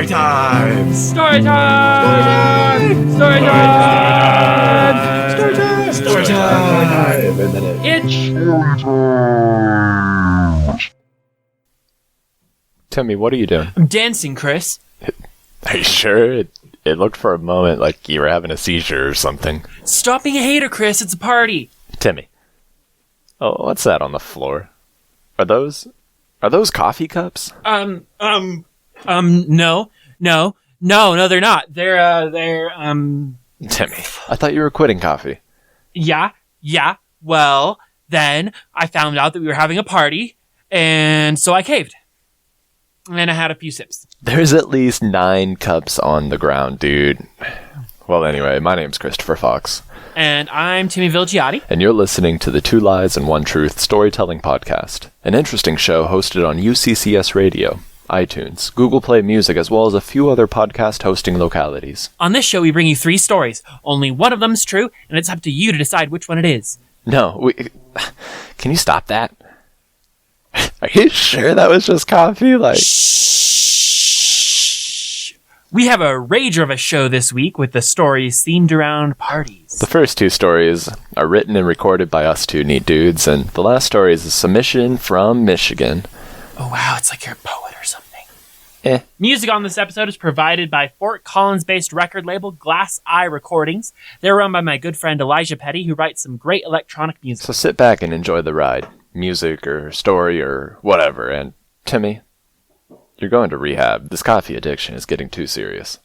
Story time! Story time! Story time! Story time! Story time! And then Itch! Timmy, what are you doing? I'm dancing, Chris. Are you sure? It looked for a moment like you were having a seizure or something. Stop being a hater, Chris. It's a party. Timmy. Oh, what's that on the floor? Are those coffee cups? No, they're not. They're Timmy, I thought you were quitting coffee. Yeah. Well, then I found out that we were having a party, and so I caved. And I had a few sips. There's at least 9 cups on the ground, dude. Well, anyway, my name's Christopher Fox. And I'm Kyla Vilgiate. And you're listening to the Two Lies and One Truth Storytelling Podcast, an interesting show hosted on UCCS Radio, iTunes, Google Play Music, as well as a few other podcast hosting localities. On this show, we bring you 3 stories. Only one of them's true, and it's up to you to decide which one it is. No, can you stop that? Are you sure that was just coffee? Shh. We have a rager of a show this week with the stories themed around parties. The first 2 stories are written and recorded by us 2 neat dudes, and the last story is a submission from Michigan. Oh wow, it's like you're a poet or something. Eh. Music on this episode is provided by Fort Collins-based record label Glass Eye Recordings. They're run by my good friend Elijah Petty, who writes some great electronic music. So sit back and enjoy the ride. Music or story or whatever. And Timmy, you're going to rehab. This coffee addiction is getting too serious.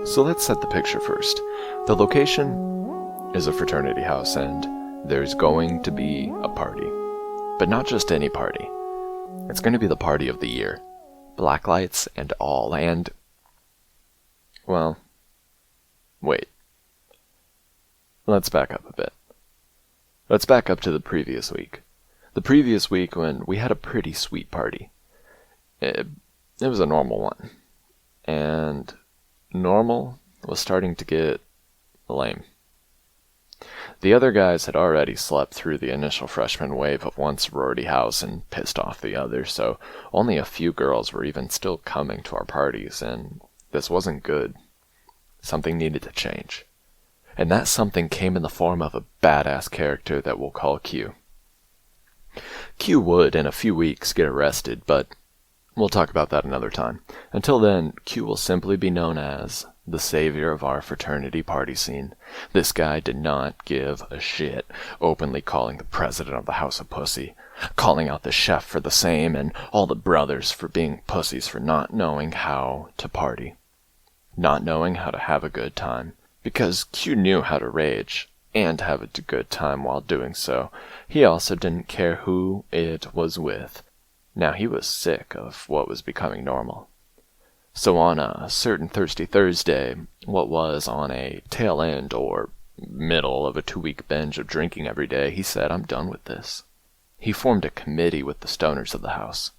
So let's set the picture first. The location is a fraternity house, and there's going to be a party. But not just any party. It's going to be the party of the year. Black lights and all, and... well... wait. Let's back up a bit. Let's back up to the previous week. The previous week when we had a pretty sweet party. It was a normal one. And... normal was starting to get lame. The other guys had already slept through the initial freshman wave of one sorority house and pissed off the others, so only a few girls were even still coming to our parties, and this wasn't good. Something needed to change. And that something came in the form of a badass character that we'll call Q. Q would, in a few weeks, get arrested, but we'll talk about that another time. Until then, Q will simply be known as the savior of our fraternity party scene. This guy did not give a shit, openly calling the president of the House a pussy, calling out the chef for the same, and all the brothers for being pussies for not knowing how to party, not knowing how to have a good time. Because Q knew how to rage, and have a good time while doing so. He also didn't care who it was with. Now he was sick of what was becoming normal. So on a certain Thirsty Thursday, what was on a tail end or middle of a 2-week binge of drinking every day, he said, "I'm done with this." He formed a committee with the stoners of the house.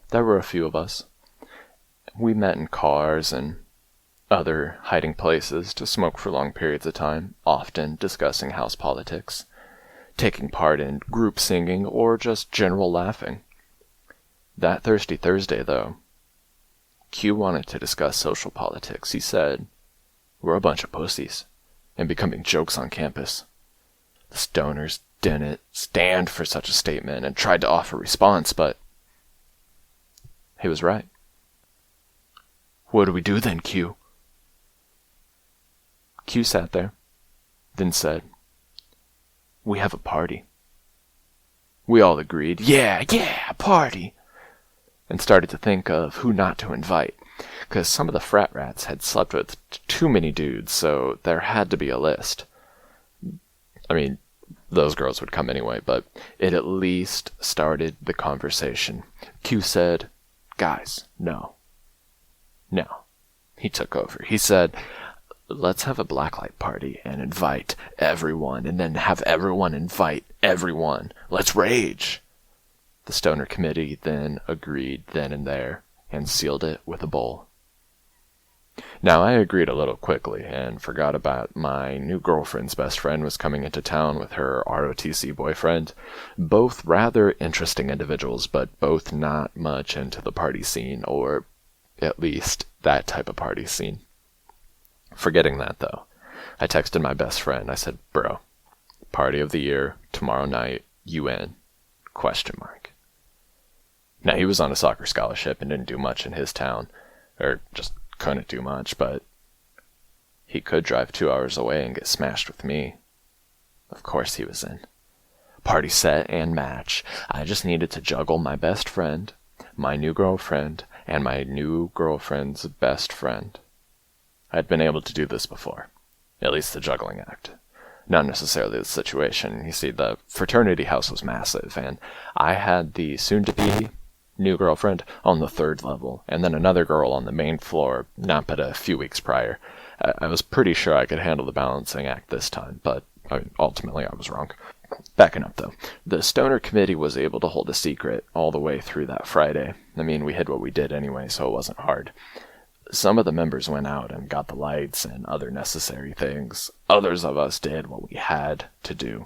There were a few of us. We met in cars and other hiding places to smoke for long periods of time, often discussing house politics, taking part in group singing, or just general laughing. That Thirsty Thursday, though, Q wanted to discuss social politics. He said, "We're a bunch of pussies, and becoming jokes on campus." The stoners didn't stand for such a statement and tried to offer a response, but he was right. "What do we do then, Q?" Q sat there, then said, "We have a party." We all agreed, yeah, a party, and started to think of who not to invite, because some of the frat rats had slept with too many dudes, so there had to be a list. I mean, those girls would come anyway, but it at least started the conversation. Q said, "Guys, no." He took over. He said, "Let's have a blacklight party and invite everyone, and then have everyone invite everyone. Let's rage." The stoner committee then agreed then and there, and sealed it with a bowl. Now, I agreed a little quickly, and forgot about my new girlfriend's best friend was coming into town with her ROTC boyfriend. Both rather interesting individuals, but both not much into the party scene, or at least that type of party scene. Forgetting that, though, I texted my best friend. I said, "Bro, party of the year, tomorrow night, UN, ? Now, he was on a soccer scholarship and didn't do much in his town, or just couldn't do much, but he could drive 2 hours away and get smashed with me. Of course he was in. Party set and match. I just needed to juggle my best friend, my new girlfriend, and my new girlfriend's best friend. I'd been able to do this before, at least the juggling act. Not necessarily the situation. You see, the fraternity house was massive, and I had the soon-to-be new girlfriend on the 3rd level, and then another girl on the main floor, not but a few weeks prior. I was pretty sure I could handle the balancing act this time, but ultimately I was wrong. Backing up, though, the stoner committee was able to hold a secret all the way through that Friday. I mean, we hid what we did anyway, so it wasn't hard. Some of the members went out and got the lights and other necessary things. Others of us did what we had to do.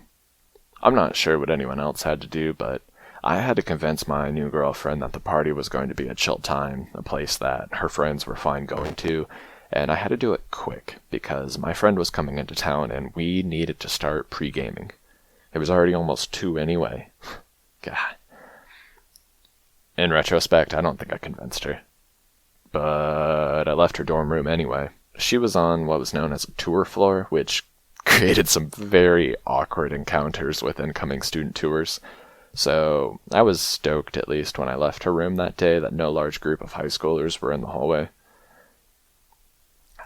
I'm not sure what anyone else had to do, but I had to convince my new girlfriend that the party was going to be a chill time, a place that her friends were fine going to, and I had to do it quick, because my friend was coming into town and we needed to start pre-gaming. It was already almost 2 anyway. God. In retrospect, I don't think I convinced her. But I left her dorm room anyway. She was on what was known as a tour floor, which created some very awkward encounters with incoming student tours. So I was stoked, at least when I left her room that day, that no large group of high schoolers were in the hallway.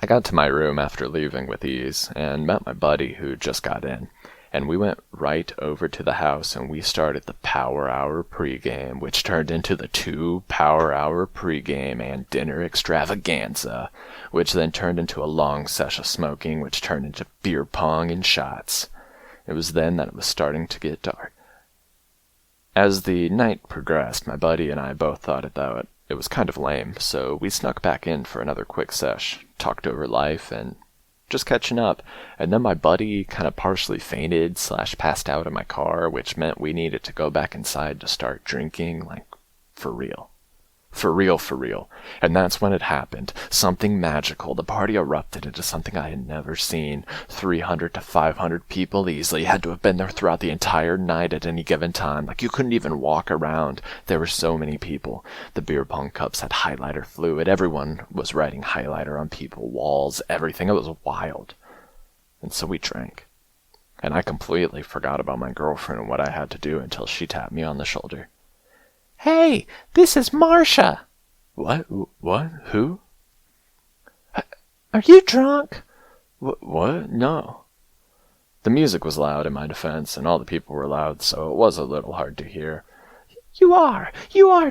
I got to my room after leaving with ease, and met my buddy who just got in. And we went right over to the house and we started the Power Hour pregame, which turned into the 2 Power Hour pregame and dinner extravaganza, which then turned into a long session of smoking, which turned into beer pong and shots. It was then that it was starting to get dark. As the night progressed, my buddy and I both thought it was kind of lame, so we snuck back in for another quick sesh, talked over life, and just catching up, and then my buddy kind of partially fainted / passed out in my car, which meant we needed to go back inside to start drinking, like, for real. For real. And that's when it happened. Something magical. The party erupted into something I had never seen. 300 to 500 people easily had to have been there throughout the entire night at any given time. Like, you couldn't even walk around. There were so many people. The beer pong cups had highlighter fluid. Everyone was writing highlighter on people, walls, everything. It was wild. And so we drank. And I completely forgot about my girlfriend and what I had to do until she tapped me on the shoulder. "Hey, this is Marcia." What? Who? "Are you drunk?" What? No. The music was loud in my defense, and all the people were loud, so it was a little hard to hear. You are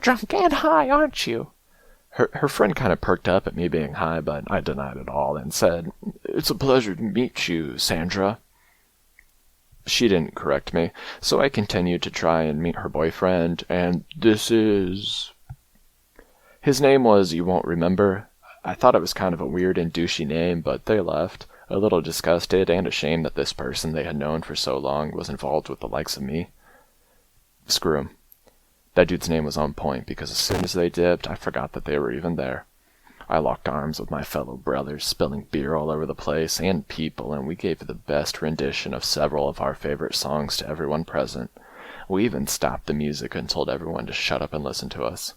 drunk and high, aren't you? Her friend kind of perked up at me being high, but I denied it all and said, It's a pleasure to meet you, Sandra. She didn't correct me, so I continued to try and meet her boyfriend, and this is... His name was You Won't Remember. I thought it was kind of a weird and douchey name, but they left, a little disgusted and ashamed that this person they had known for so long was involved with the likes of me. Screw him. That dude's name was on point, because as soon as they dipped, I forgot that they were even there. I locked arms with my fellow brothers, spilling beer all over the place and people, and we gave the best rendition of several of our favorite songs to everyone present. We even stopped the music and told everyone to shut up and listen to us.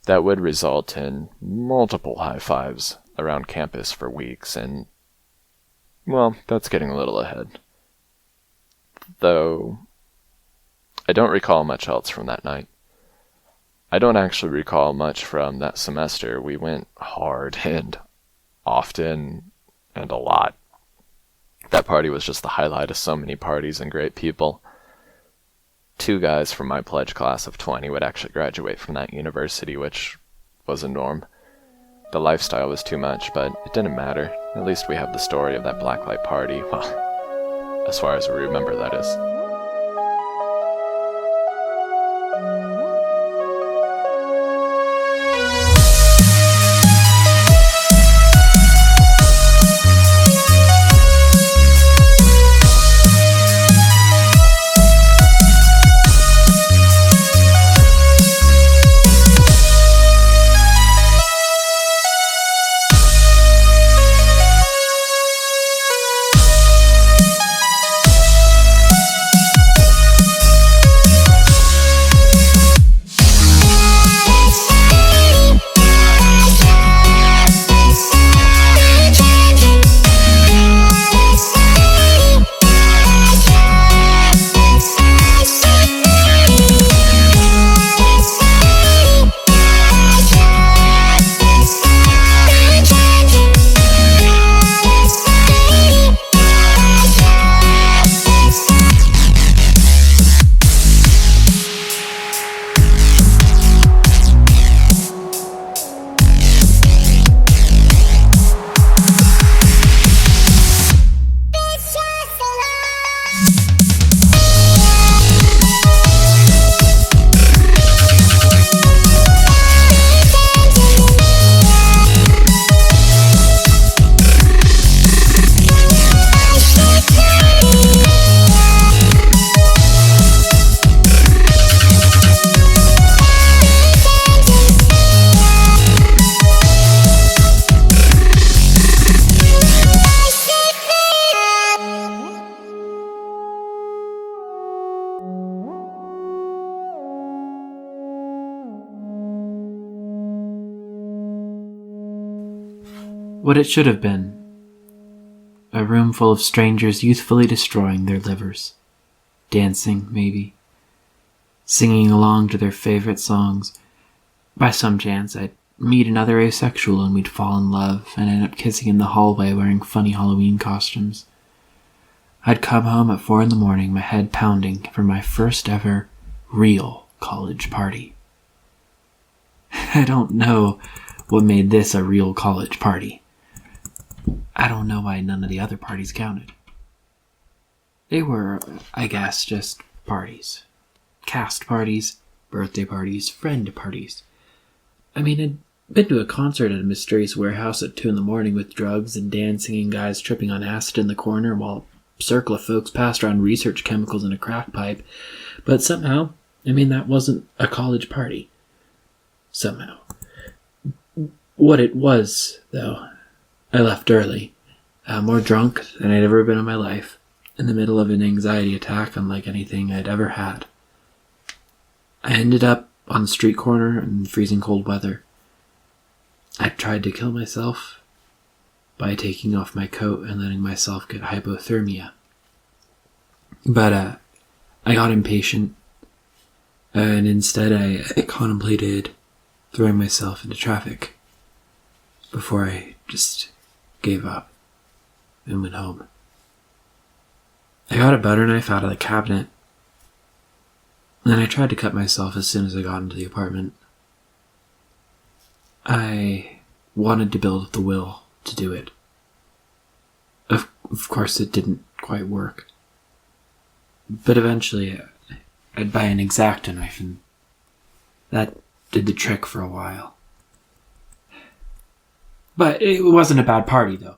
That would result in multiple high fives around campus for weeks, and, well, that's getting a little ahead. Though, I don't recall much else from that night. I don't actually recall much from that semester. We went hard and often and a lot. That party was just the highlight of so many parties and great people. 2 guys from my pledge class of 20 would actually graduate from that university, which was a norm. The lifestyle was too much, but it didn't matter. At least we have the story of that blacklight party. Well, as far as we remember, that is. What it should have been. A room full of strangers youthfully destroying their livers. Dancing, maybe. Singing along to their favorite songs. By some chance, I'd meet another asexual and we'd fall in love and end up kissing in the hallway wearing funny Halloween costumes. I'd come home at 4 a.m, my head pounding for my first ever real college party. I don't know what made this a real college party. I don't know why none of the other parties counted. They were, I guess, just parties. Cast parties, birthday parties, friend parties. I mean, I'd been to a concert at a mysterious warehouse at 2 a.m. with drugs and dancing and guys tripping on acid in the corner while a circle of folks passed around research chemicals in a crack pipe. But somehow, that wasn't a college party. Somehow. What it was, though, I left early, more drunk than I'd ever been in my life, in the middle of an anxiety attack unlike anything I'd ever had. I ended up on the street corner in freezing cold weather. I tried to kill myself by taking off my coat and letting myself get hypothermia. But I got impatient, and instead I contemplated throwing myself into traffic before I just gave up and went home. I got a butter knife out of the cabinet, and then I tried to cut myself as soon as I got into the apartment. I wanted to build the will to do it. Of course, it didn't quite work. But eventually, I'd buy an X-Acto knife, and that did the trick for a while. But it wasn't a bad party, though.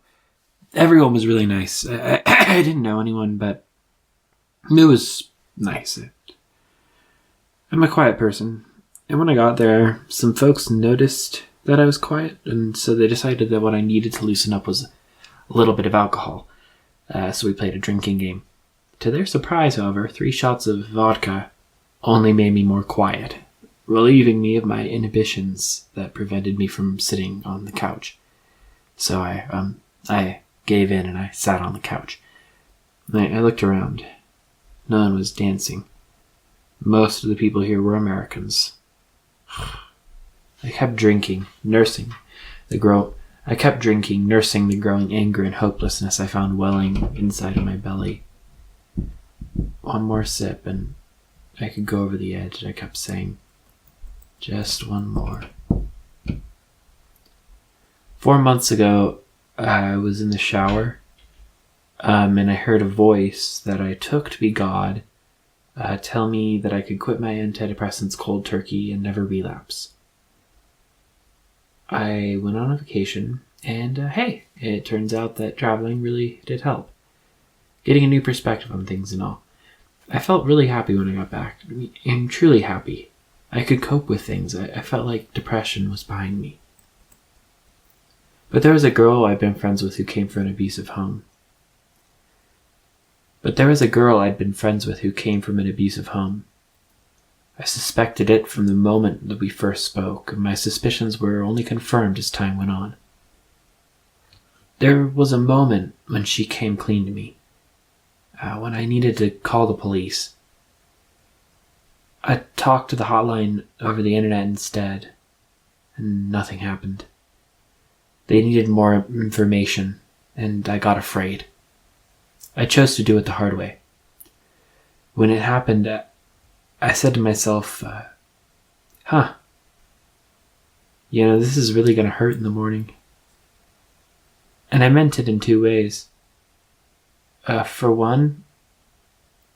Everyone was really nice. I didn't know anyone, but it was nice. I'm a quiet person, and when I got there, some folks noticed that I was quiet, and so they decided that what I needed to loosen up was a little bit of alcohol. So we played a drinking game. To their surprise, however, 3 shots of vodka only made me more quiet, relieving me of my inhibitions that prevented me from sitting on the couch. So I gave in and I sat on the couch. I looked around. No one was dancing. Most of the people here were Americans. I kept drinking, nursing the growing anger and hopelessness I found welling inside of my belly. One more sip and I could go over the edge. I kept saying, just one more. 4 months ago, I was in the shower, and I heard a voice that I took to be God tell me that I could quit my antidepressants cold turkey and never relapse. I went on a vacation, and hey, it turns out that traveling really did help. Getting a new perspective on things and all. I felt really happy when I got back. I'm truly happy. I could cope with things. I felt like depression was behind me. But there was a girl I'd been friends with who came from an abusive home. I suspected it from the moment that we first spoke, and my suspicions were only confirmed as time went on. There was a moment when she came clean to me, when I needed to call the police. I talked to the hotline over the internet instead, and nothing happened. They needed more information, and I got afraid. I chose to do it the hard way. When it happened, I said to myself, this is really going to hurt in the morning. And I meant it in 2 ways. For one,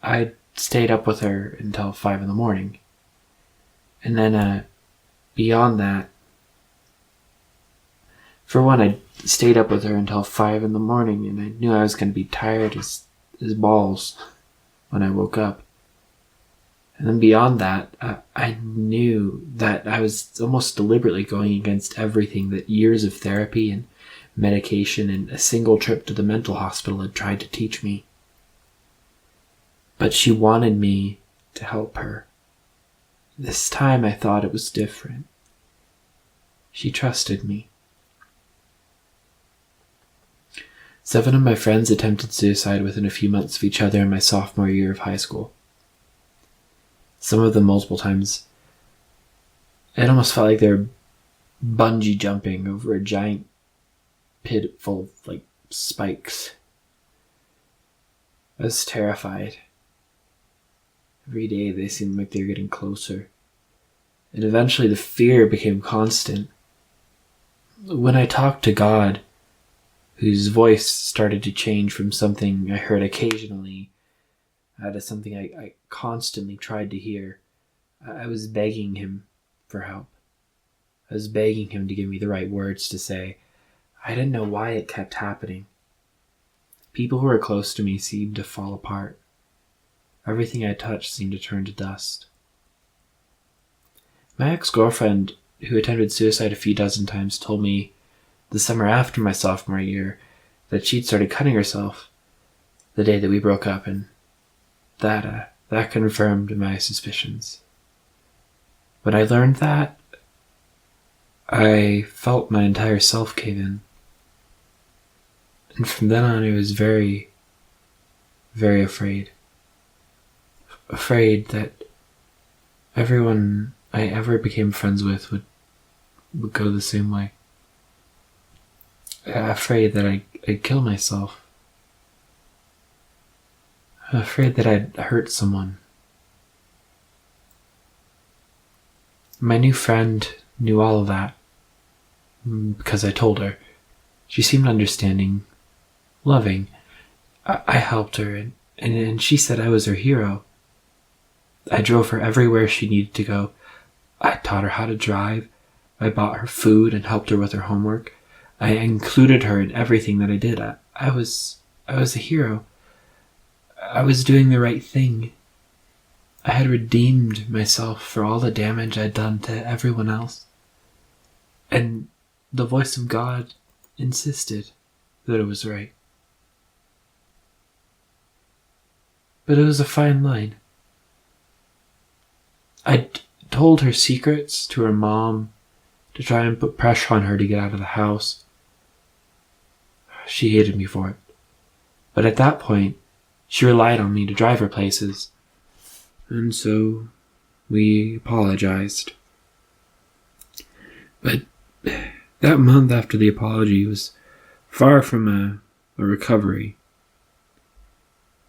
I stayed up with her until 5 in the morning. And then, beyond that, I stayed up with her until 5 in the morning, and I knew I was going to be tired as balls when I woke up. And then beyond that, I knew that I was almost deliberately going against everything that years of therapy and medication and a single trip to the mental hospital had tried to teach me. But she wanted me to help her. This time I thought it was different. She trusted me. 7 of my friends attempted suicide within a few months of each other in my sophomore year of high school. Some of them multiple times. It almost felt like they were bungee jumping over a giant pit full of, spikes. I was terrified. Every day they seemed like they were getting closer. And eventually the fear became constant. When I talked to God, whose voice started to change from something I heard occasionally to something I constantly tried to hear, I was begging him for help. I was begging him to give me the right words to say. I didn't know why it kept happening. People who were close to me seemed to fall apart. Everything I touched seemed to turn to dust. My ex-girlfriend, who attempted suicide a few dozen times, told me the summer after my sophomore year that she'd started cutting herself the day that we broke up, and that confirmed my suspicions. When I learned that, I felt my entire self cave in. And from then on, I was very, very afraid. Afraid that everyone I ever became friends with would go the same way. Afraid that I'd kill myself. I'm afraid that I'd hurt someone. My new friend knew all of that, because I told her. She seemed understanding, loving. I helped her, and she said I was her hero. I drove her everywhere she needed to go. I taught her how to drive. I bought her food and helped her with her homework. I included her in everything that I did. I was a hero. I was doing the right thing. I had redeemed myself for all the damage I'd done to everyone else. And the voice of God insisted that it was right. But it was a fine line. I'd told her secrets to her mom to try and put pressure on her to get out of the house. She hated me for it. But at that point, she relied on me to drive her places. And so we apologized. But that month after the apology was far from a recovery.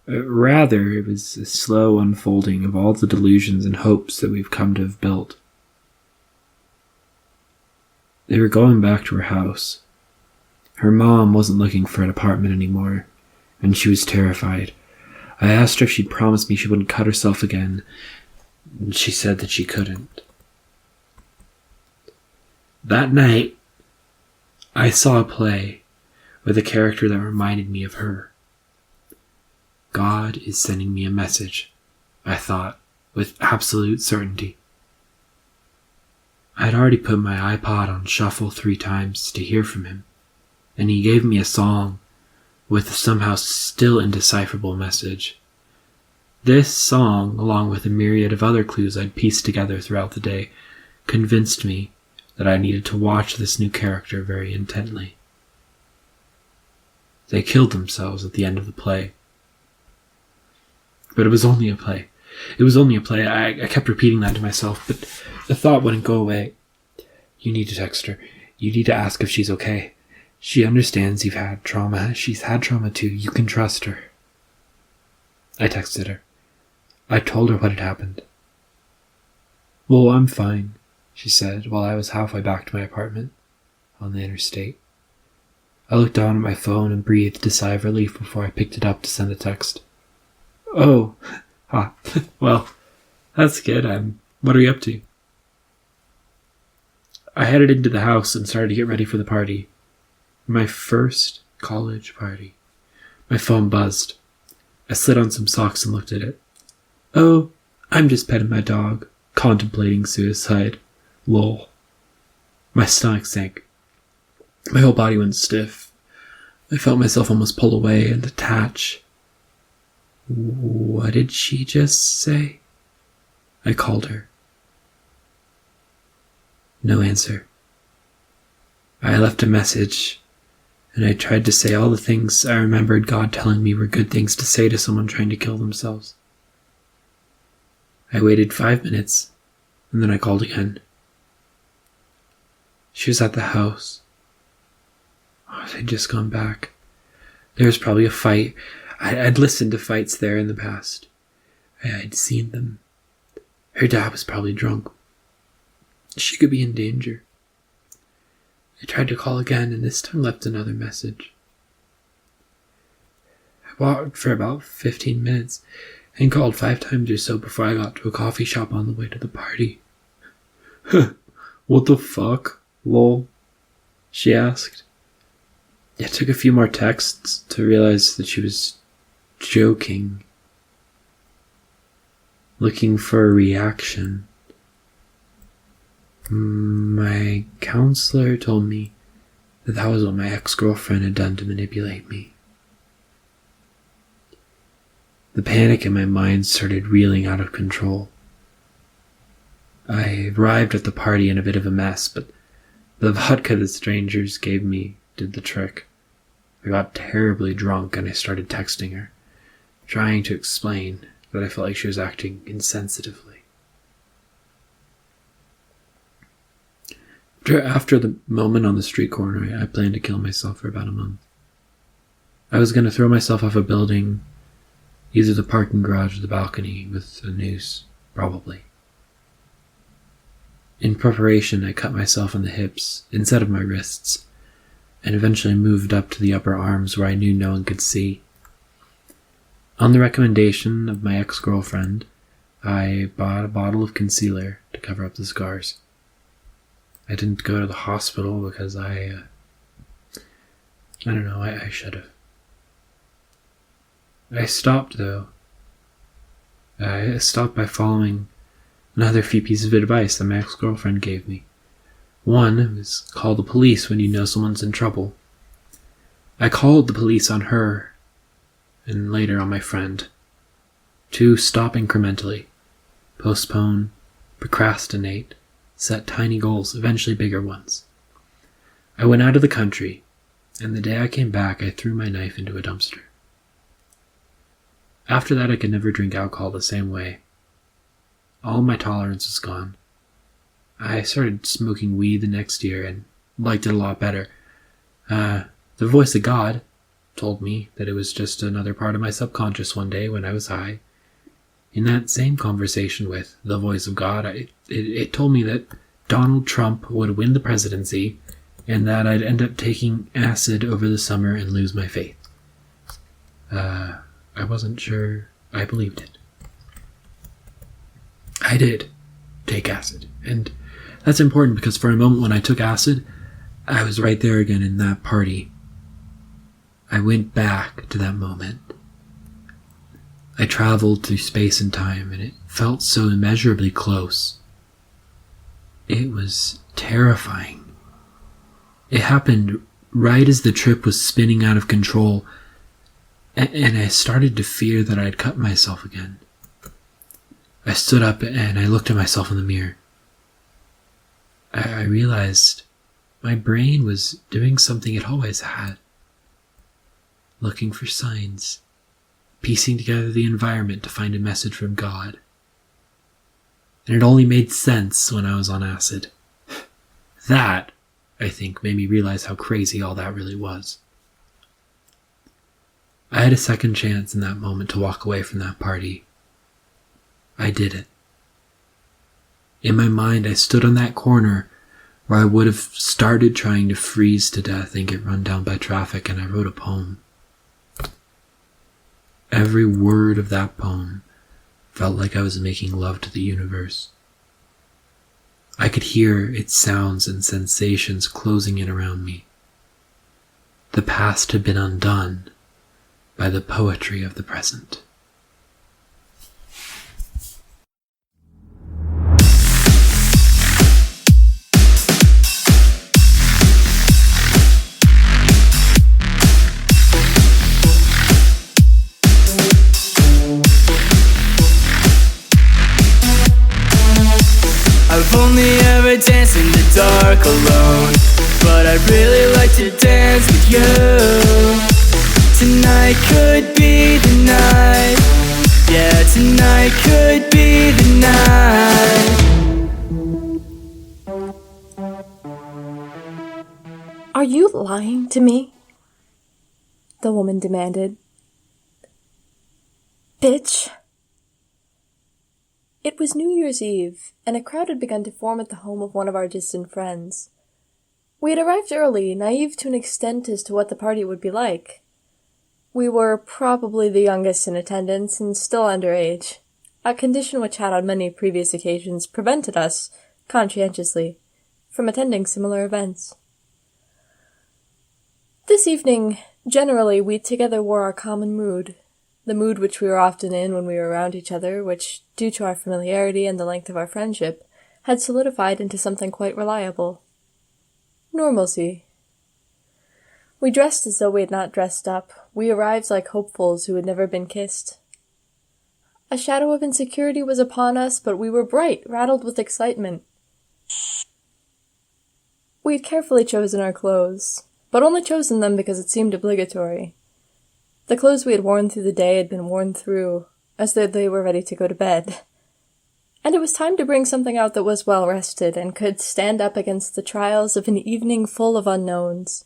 Rather, it was a slow unfolding of all the delusions and hopes that we've come to have built. They were going back to her house. Her mom wasn't looking for an apartment anymore, and she was terrified. I asked her if she'd promised me she wouldn't cut herself again, and she said that she couldn't. That night, I saw a play with a character that reminded me of her. God is sending me a message, I thought, with absolute certainty. I had already put my iPod on shuffle 3 times to hear from him, and he gave me a song with a somehow still indecipherable message. This song, along with a myriad of other clues I'd pieced together throughout the day, convinced me that I needed to watch this new character very intently. They killed themselves at the end of the play. But it was only a play. It was only a play. I kept repeating that to myself, but the thought wouldn't go away. You need to text her. You need to ask if she's okay. She understands you've had trauma. She's had trauma too. You can trust her. I texted her. I told her what had happened. Well, I'm fine, she said while I was halfway back to my apartment on the interstate. I looked down at my phone and breathed a sigh of relief before I picked it up to send a text. Oh, well, that's good. What are you up to? I headed into the house and started to get ready for the party. My first college party. My phone buzzed. I slid on some socks and looked at it. Oh, I'm just petting my dog, contemplating suicide. Lol. My stomach sank. My whole body went stiff. I felt myself almost pull away and detach. What did she just say? I called her. No answer. I left a message, and I tried to say all the things I remembered God telling me were good things to say to someone trying to kill themselves. I waited 5 minutes, and then I called again. She was at the house. Oh, they'd just gone back. There was probably a fight. I'd listened to fights there in the past. I'd seen them. Her dad was probably drunk. She could be in danger. I tried to call again, and this time left another message. I walked for about 15 minutes and called 5 times or so before I got to a coffee shop on the way to the party. What the fuck? Lol, she asked. It took a few more texts to realize that she was joking. Looking for a reaction. My counselor told me that was what my ex-girlfriend had done to manipulate me. The panic in my mind started reeling out of control. I arrived at the party in a bit of a mess, but the vodka the strangers gave me did the trick. I got terribly drunk and I started texting her, trying to explain that I felt like she was acting insensitively. After the moment on the street corner, I planned to kill myself for about a month. I was going to throw myself off a building, Either the parking garage or the balcony with a noose, probably. In preparation, I cut myself on the hips instead of my wrists, and eventually moved up to the upper arms where I knew no one could see. On the recommendation of my ex-girlfriend, I bought a bottle of concealer to cover up the scars. I didn't go to the hospital because I don't know, I should have. I stopped, though. I stopped by following another few pieces of advice that my ex-girlfriend gave me. One was call the police when you know someone's in trouble. I called the police on her, and later on my friend. 2, stop incrementally. Postpone, procrastinate, set tiny goals, eventually bigger ones. I went out of the country, and the day I came back, I threw my knife into a dumpster. After that, I could never drink alcohol the same way. All my tolerance was gone. I started smoking weed the next year and liked it a lot better. The voice of God told me that it was just another part of my subconscious one day when I was high. In that same conversation with the voice of God, it told me that Donald Trump would win the presidency and that I'd end up taking acid over the summer and lose my faith. I wasn't sure I believed it. I did take acid, and that's important because for a moment when I took acid, I was right there again in that party. I went back to that moment. I traveled through space and time, and it felt so immeasurably close. It was terrifying. It happened right as the trip was spinning out of control, and I started to fear that I'd cut myself again. I stood up and I looked at myself in the mirror. I realized my brain was doing something it always had. Looking for signs, piecing together the environment to find a message from God. And it only made sense when I was on acid. That, I think, made me realize how crazy all that really was. I had a second chance in that moment to walk away from that party. I did it. In my mind, I stood on that corner where I would have started trying to freeze to death and get run down by traffic, and I wrote a poem. Every word of that poem felt like I was making love to the universe. I could hear its sounds and sensations closing in around me. The past had been undone by the poetry of the present. I've only ever danced in the dark alone, but I'd really like to dance with you. Tonight could be the night. Yeah, tonight could be the night. Are you lying to me? The woman demanded. Bitch. It was New Year's Eve, and a crowd had begun to form at the home of one of our distant friends. We had arrived early, naive to an extent as to what the party would be like. We were probably the youngest in attendance and still underage, a condition which had on many previous occasions prevented us, conscientiously, from attending similar events. This evening, generally, we together wore our common mood, the mood which we were often in when we were around each other, which, due to our familiarity and the length of our friendship, had solidified into something quite reliable. Normalcy. We dressed as though we had not dressed up. We arrived like hopefuls who had never been kissed. A shadow of insecurity was upon us, but we were bright, rattled with excitement. We had carefully chosen our clothes, but only chosen them because it seemed obligatory. The clothes we had worn through the day had been worn through, as though they were ready to go to bed. And it was time to bring something out that was well rested and could stand up against the trials of an evening full of unknowns.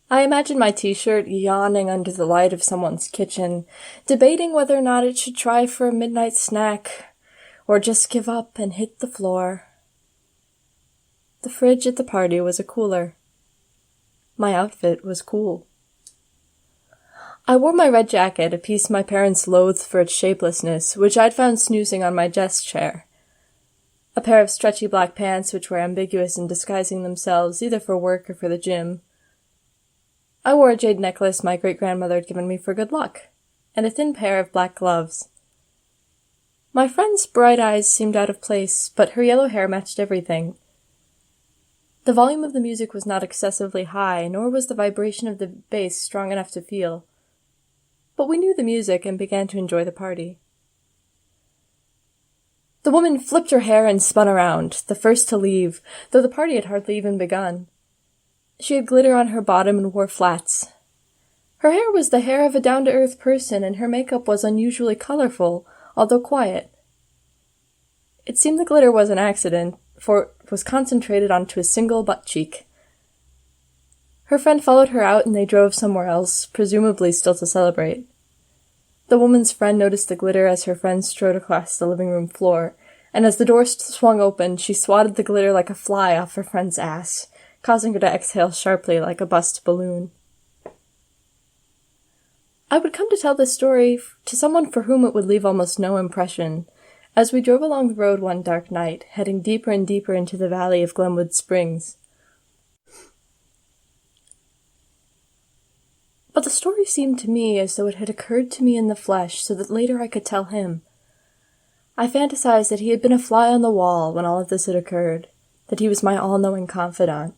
I imagine my t-shirt yawning under the light of someone's kitchen, debating whether or not it should try for a midnight snack, or just give up and hit the floor. The fridge at the party was a cooler. My outfit was cool. I wore my red jacket, a piece my parents loathed for its shapelessness, which I'd found snoozing on my desk chair. A pair of stretchy black pants which were ambiguous in disguising themselves either for work or for the gym. I wore a jade necklace my great-grandmother had given me for good luck, and a thin pair of black gloves. My friend's bright eyes seemed out of place, but her yellow hair matched everything. The volume of the music was not excessively high, nor was the vibration of the bass strong enough to feel. But we knew the music and began to enjoy the party. The woman flipped her hair and spun around, the first to leave, though the party had hardly even begun. She had glitter on her bottom and wore flats. Her hair was the hair of a down-to-earth person, and her makeup was unusually colorful, although quiet. It seemed the glitter was an accident, for it was concentrated onto a single butt cheek. Her friend followed her out, and they drove somewhere else, presumably still to celebrate. The woman's friend noticed the glitter as her friend strode across the living room floor, and as the door swung open, she swatted the glitter like a fly off her friend's ass, causing her to exhale sharply like a bust balloon. I would come to tell this story to someone for whom it would leave almost no impression, as we drove along the road one dark night, heading deeper and deeper into the valley of Glenwood Springs. But the story seemed to me as though it had occurred to me in the flesh so that later I could tell him. I fantasized that he had been a fly on the wall when all of this had occurred, that he was my all-knowing confidant,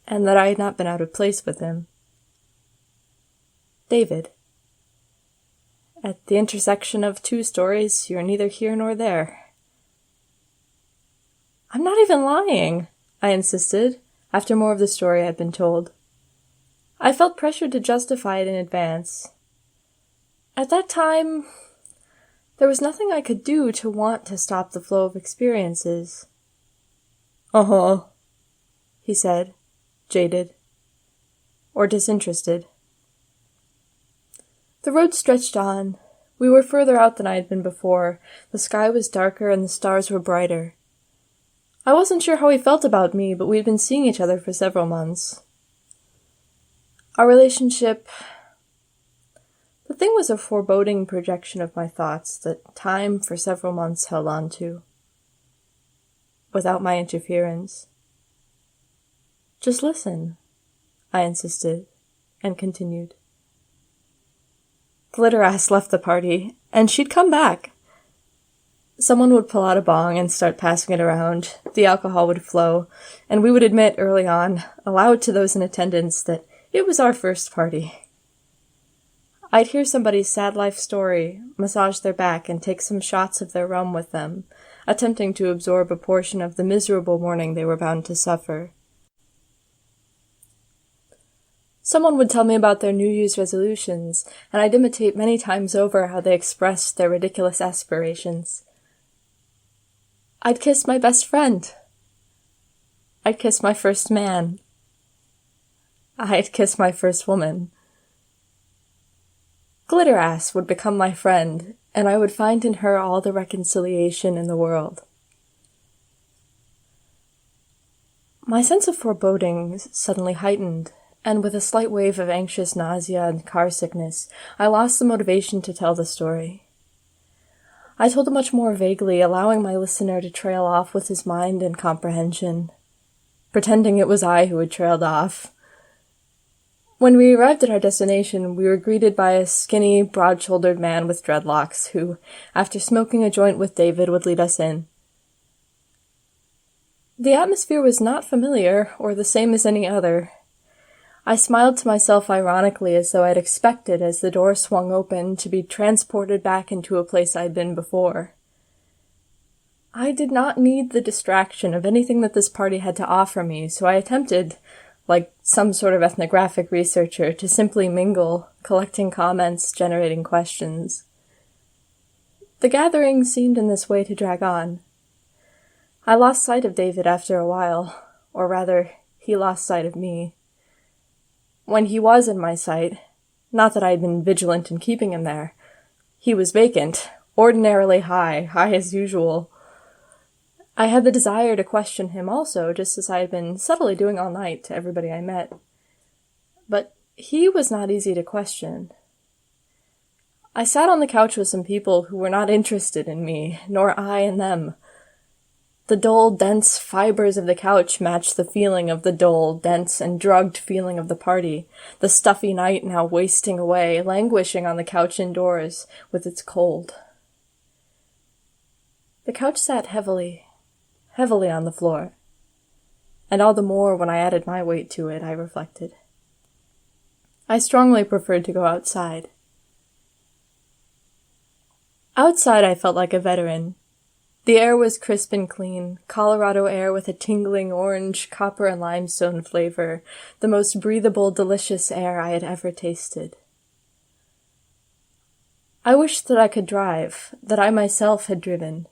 and that I had not been out of place with him. David. At the intersection of two stories, you're neither here nor there. I'm not even lying, I insisted, after more of the story had been told. I felt pressured to justify it in advance. At that time, there was nothing I could do to want to stop the flow of experiences. Uh-huh, he said, jaded, or disinterested. The road stretched on. We were further out than I had been before. The sky was darker and the stars were brighter. I wasn't sure how he felt about me, but we had been seeing each other for several months. Our relationship... The thing was a foreboding projection of my thoughts that time for several months held on to. Without my interference. Just listen, I insisted, and continued. Glitterass left the party, and she'd come back. Someone would pull out a bong and start passing it around, the alcohol would flow, and we would admit early on, aloud to those in attendance, that it was our first party. I'd hear somebody's sad life story, massage their back, and take some shots of their rum with them, attempting to absorb a portion of the miserable morning they were bound to suffer. Someone would tell me about their New Year's resolutions, and I'd imitate many times over how they expressed their ridiculous aspirations. I'd kiss my best friend. I'd kiss my first man. I'd kiss my first woman. Glitterass would become my friend, and I would find in her all the reconciliation in the world. My sense of foreboding suddenly heightened, and with a slight wave of anxious nausea and car sickness, I lost the motivation to tell the story. I told it much more vaguely, allowing my listener to trail off with his mind and comprehension, pretending it was I who had trailed off. When we arrived at our destination, we were greeted by a skinny, broad-shouldered man with dreadlocks who, after smoking a joint with David, would lead us in. The atmosphere was not familiar, or the same as any other. I smiled to myself ironically as though I'd expected, as the door swung open, to be transported back into a place I'd been before. I did not need the distraction of anything that this party had to offer me, so I attempted, like some sort of ethnographic researcher, to simply mingle, collecting comments, generating questions. The gathering seemed in this way to drag on. I lost sight of David after a while, or rather, he lost sight of me. when he was in my sight, not that I had been vigilant in keeping him there, he was vacant, ordinarily high as usual. I had the desire to question him also, just as I had been subtly doing all night to everybody I met. But he was not easy to question. I sat on the couch with some people who were not interested in me, nor I in them. The dull, dense fibers of the couch matched the feeling of the dull, dense, and drugged feeling of the party, the stuffy night now wasting away, languishing on the couch indoors with its cold. The couch sat heavily on the floor, and all the more when I added my weight to it, I reflected. I strongly preferred to go outside. Outside I felt like a veteran. The air was crisp and clean, Colorado air with a tingling orange, copper, and limestone flavor, the most breathable, delicious air I had ever tasted. I wished that I could drive, that I myself had driven.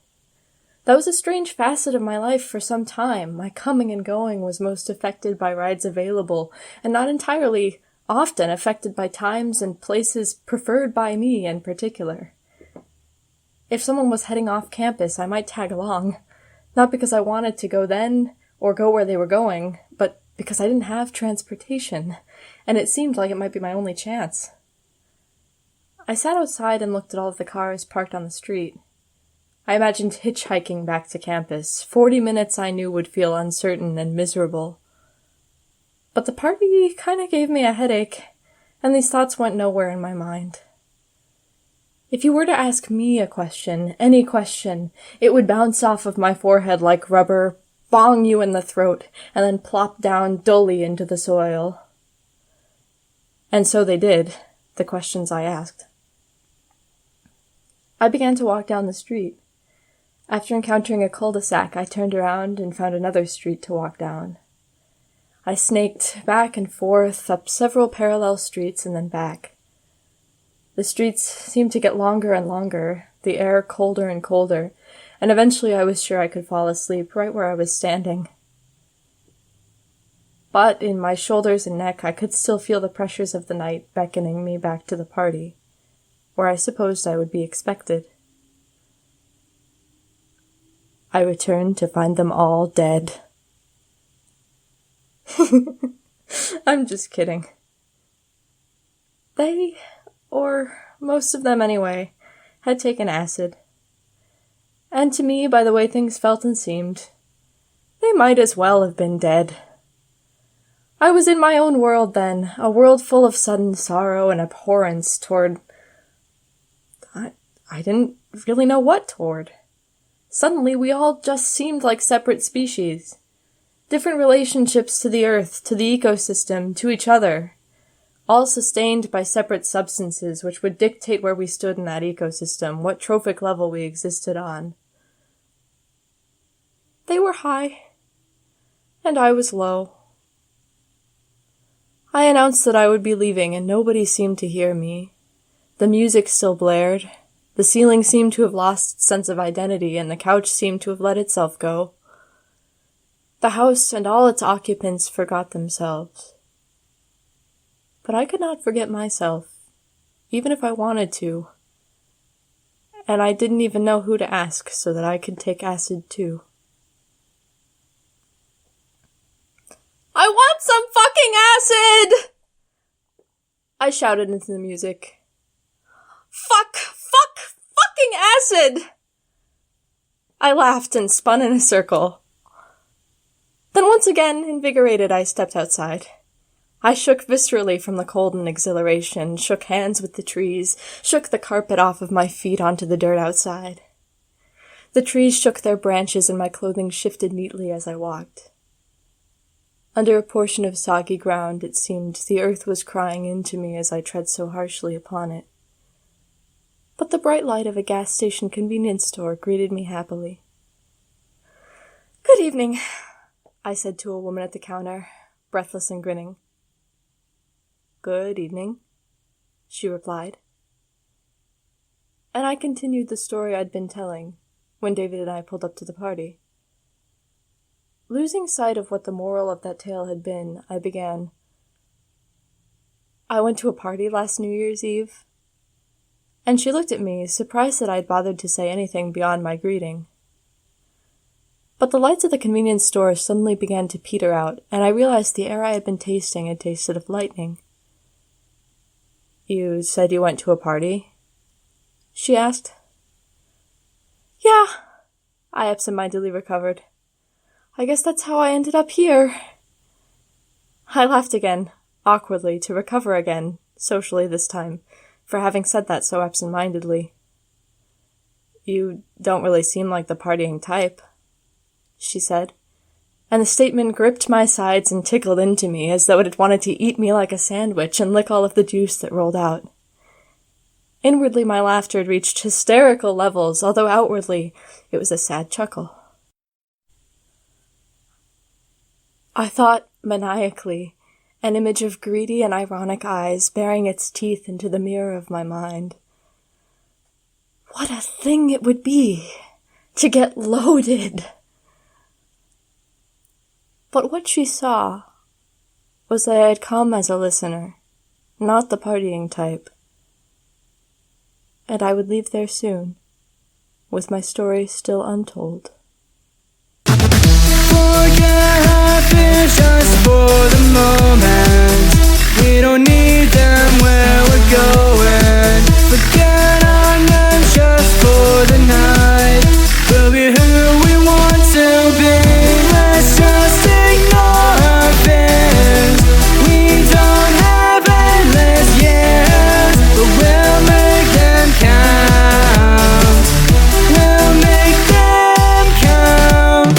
That was a strange facet of my life for some time. My coming and going was most affected by rides available, and not entirely often affected by times and places preferred by me in particular. If someone was heading off campus, I might tag along, not because I wanted to go then or go where they were going, but because I didn't have transportation, and it seemed like it might be my only chance. I sat outside and looked at all of the cars parked on the street. I imagined hitchhiking back to campus. 40 minutes I knew would feel uncertain and miserable. But the party kinda gave me a headache, and these thoughts went nowhere in my mind. If you were to ask me a question, any question, it would bounce off of my forehead like rubber, bong you in the throat, and then plop down dully into the soil. And so they did, the questions I asked. I began to walk down the street. After encountering a cul-de-sac, I turned around and found another street to walk down. I snaked back and forth up several parallel streets and then back. The streets seemed to get longer and longer, the air colder and colder, and eventually I was sure I could fall asleep right where I was standing. But in my shoulders and neck I could still feel the pressures of the night beckoning me back to the party, where I supposed I would be expected. I returned to find them all dead. I'm just kidding. They, or most of them anyway, had taken acid. And to me, by the way things felt and seemed, they might as well have been dead. I was in my own world then, a world full of sudden sorrow and abhorrence toward... I didn't really know what toward. Suddenly, we all just seemed like separate species. Different relationships to the earth, to the ecosystem, to each other. All sustained by separate substances which would dictate where we stood in that ecosystem, what trophic level we existed on. They were high, and I was low. I announced that I would be leaving, and nobody seemed to hear me. The music still blared. The ceiling seemed to have lost its sense of identity, and the couch seemed to have let itself go. The house and all its occupants forgot themselves. But I could not forget myself, even if I wanted to. And I didn't even know who to ask so that I could take acid too. I want some fucking acid! I shouted into the music. Fucking acid! I laughed and spun in a circle. Then once again, invigorated, I stepped outside. I shook viscerally from the cold and exhilaration, shook hands with the trees, shook the carpet off of my feet onto the dirt outside. The trees shook their branches and my clothing shifted neatly as I walked. Under a portion of soggy ground, it seemed the earth was crying into me as I tread so harshly upon it. But the bright light of a gas station convenience store greeted me happily. "Good evening," I said to a woman at the counter, breathless and grinning. "Good evening," she replied. And I continued the story I'd been telling when David and I pulled up to the party. Losing sight of what the moral of that tale had been, I began, I went to a party last New Year's Eve. And she looked at me, surprised that I'd bothered to say anything beyond my greeting. But the lights of the convenience store suddenly began to peter out, and I realized the air I had been tasting had tasted of lightning. You said you went to a party? She asked. Yeah, I absentmindedly recovered. I guess that's how I ended up here. I laughed again, awkwardly, to recover again, socially this time, for having said that so absent-mindedly. You don't really seem like the partying type, she said, and the statement gripped my sides and tickled into me as though it had wanted to eat me like a sandwich and lick all of the juice that rolled out. Inwardly, my laughter had reached hysterical levels, although outwardly it was a sad chuckle. I thought, maniacally, an image of greedy and ironic eyes baring its teeth into the mirror of my mind. What a thing it would be to get loaded! But what she saw was that I had come as a listener, not the partying type. And I would leave there soon, with my story still untold. Forget happiness just for the moment. We don't need them where we're going. Forget our names just for the night. We'll be who we want to be. Let's just ignore our fears. We don't have endless years, but we'll make them count. We'll make them count.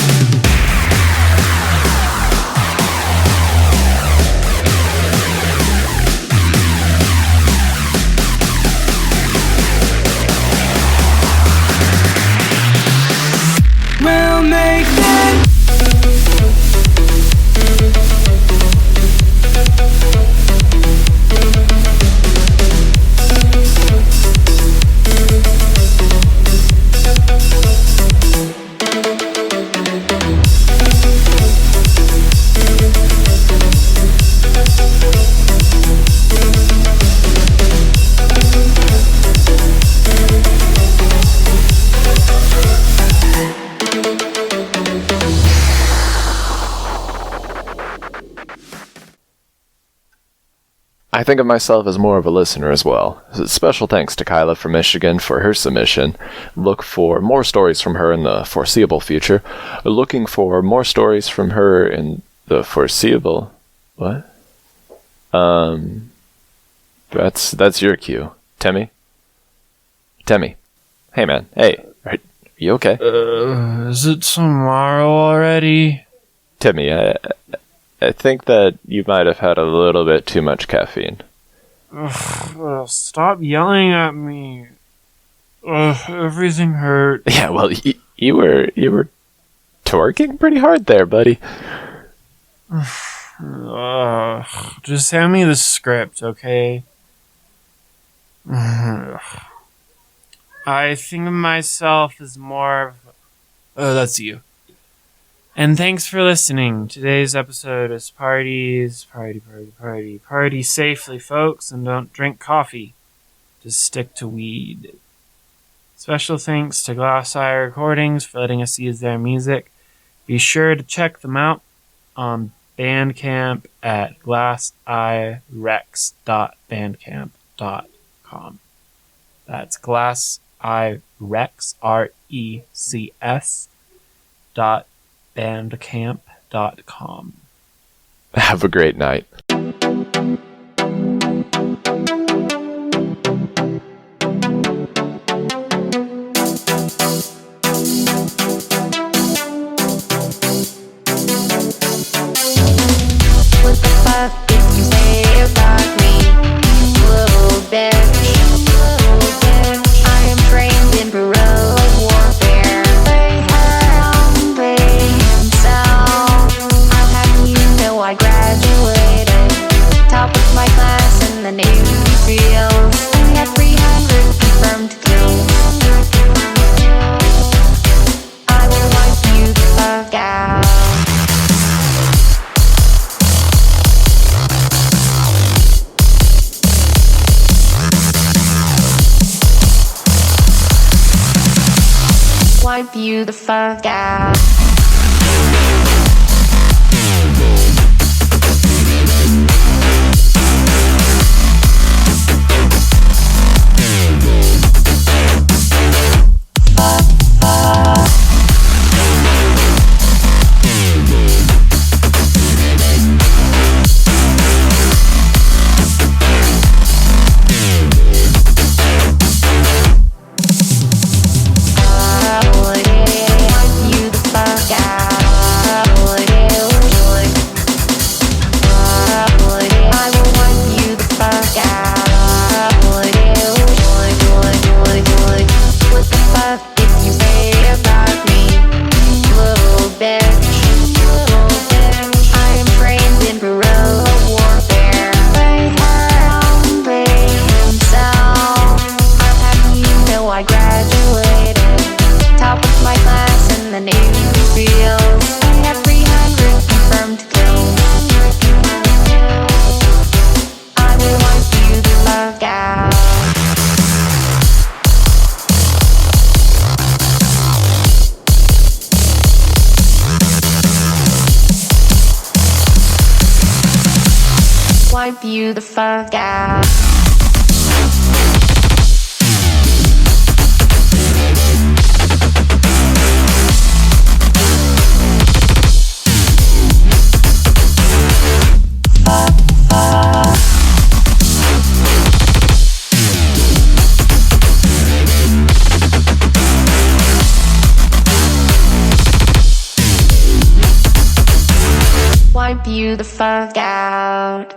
We'll make them. I think of myself as more of a listener as well. Special thanks to Kyla from Michigan for her submission. Look for more stories from her in the foreseeable future. Looking for more stories from her in the foreseeable... What? That's your cue. Timmy? Timmy. Hey man. Hey. Are you okay? Is it tomorrow already? Timmy, I think that you might have had a little bit too much caffeine. Ugh, stop yelling at me. Everything hurt. Yeah, well, you were twerking pretty hard there, buddy. Just hand me the script, okay? I think of myself as more of... Oh, that's you. And thanks for listening. Today's episode is parties. Party safely, folks, and don't drink coffee. Just stick to weed. Special thanks to Glass Eye Recordings for letting us use their music. Be sure to check them out on Bandcamp at glassirex.bandcamp.com. That's glassirex, RECS, bandcamp.com. Have a great night. What the fuck did you say about me, little bitch? I am trained in guerrilla warfare. They have himself. I'll have you know I graduated top of you the fuck out. Wipe you the fuck out. Wipe you the fuck out.